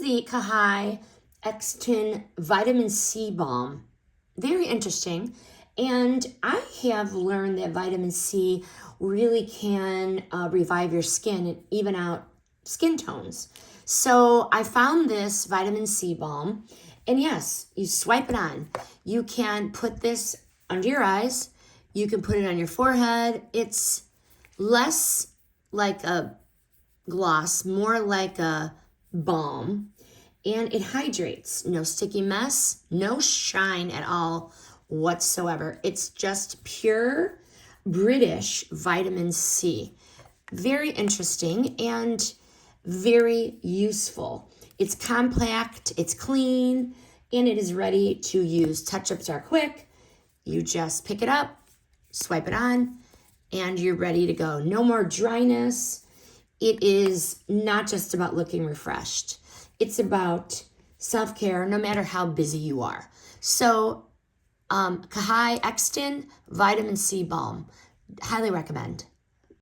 the KAHI Extin Vitamin C Balm. Very interesting. And I have learned that vitamin C really can revive your skin and even out skin tones. So I found this vitamin C balm, and yes, you swipe it on. You can put this under your eyes. You can put it on your forehead. It's less like a gloss, more like a balm, and it hydrates. No sticky mess, no shine at all whatsoever. It's just pure British vitamin C. Very interesting and very useful. It's compact, it's clean, and it is ready to use. Touch-ups are quick. You just pick it up, swipe it on, and you're ready to go. No more dryness. It is not just about looking refreshed. It's about self-care, no matter how busy you are. So, KAHI Extin Vitamin C Balm. Highly recommend.